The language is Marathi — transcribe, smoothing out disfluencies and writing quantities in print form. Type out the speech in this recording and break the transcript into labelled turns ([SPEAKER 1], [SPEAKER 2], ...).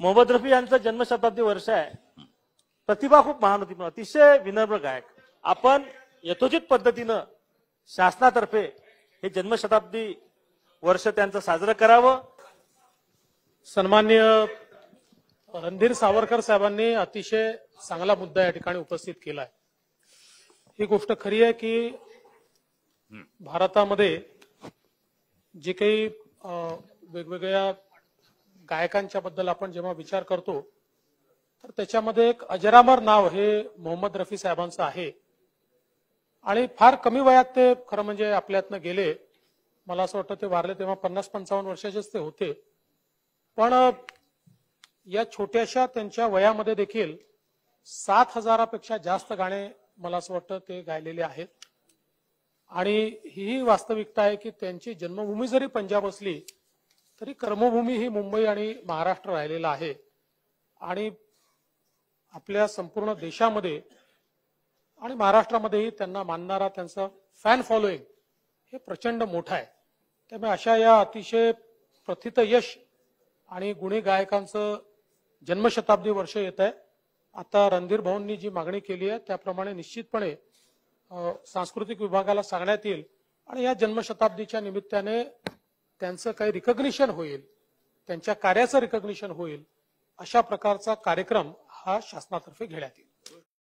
[SPEAKER 1] मोहम्मद रफी यांचं जन्मशताब्दी वर्ष आहे। प्रतिभा खूप महान होती, अतिशय विनम्र गायक। आपण यथोचित पद्धतीनं शासनातर्फे हे जन्मशताब्दी वर्ष त्यांचं साजरं करावं।
[SPEAKER 2] सन्माननीय रणधीर सावरकर साहेबांनी अतिशय चांगला मुद्दा या ठिकाणी उपस्थित केलाय। ही गोष्ट खरी आहे की भारतामध्ये जे काही वेगवेगळ्या गायकांच्या बद्दल आपण जेव्हा विचार करतो तर त्याच्यामध्ये एक अजरामर नाव हे मोहम्मद रफी साहेबांचं आहे आणि फार कमी वयात ते खरं म्हणजे आपल्यातनं गेले। मला असं वाटतं ते वारले तेव्हा 50-55 वर्षाचेच ते होते, पण या छोट्याशा त्यांच्या वयामध्ये देखील 7000पेक्षा जास्त गाणे मला असं वाटतं ते गायलेले आहेत। आणि ही वास्तविकता आहे की त्यांची जन्मभूमी जरी पंजाब असली तरी कर्मभूमी ही मुंबई आणि महाराष्ट्र राहिलेला आहे आणि आपल्या संपूर्ण देशामध्ये आणि महाराष्ट्रामध्येही त्यांना मानणारा त्यांचा फॅन फॉलोइंग हे प्रचंड मोठा आहे। त्यामुळे अशा या अतिशय प्रथित यश आणि गुणी गायकांचं जन्मशताब्दी वर्ष येत आहे। आता रणधीर भाऊंनी जी मागणी केली आहे त्याप्रमाणे निश्चितपणे सांस्कृतिक विभागाला सांगण्यात येईल आणि या जन्मशताब्दीच्या निमित्ताने त्यांचं काही रिकॉग्निशन होईल, त्यांच्या कार्याचं रिकॉग्निशन होईल, अशा प्रकारचा कार्यक्रम हा शासनातर्फे घेण्यात येईल।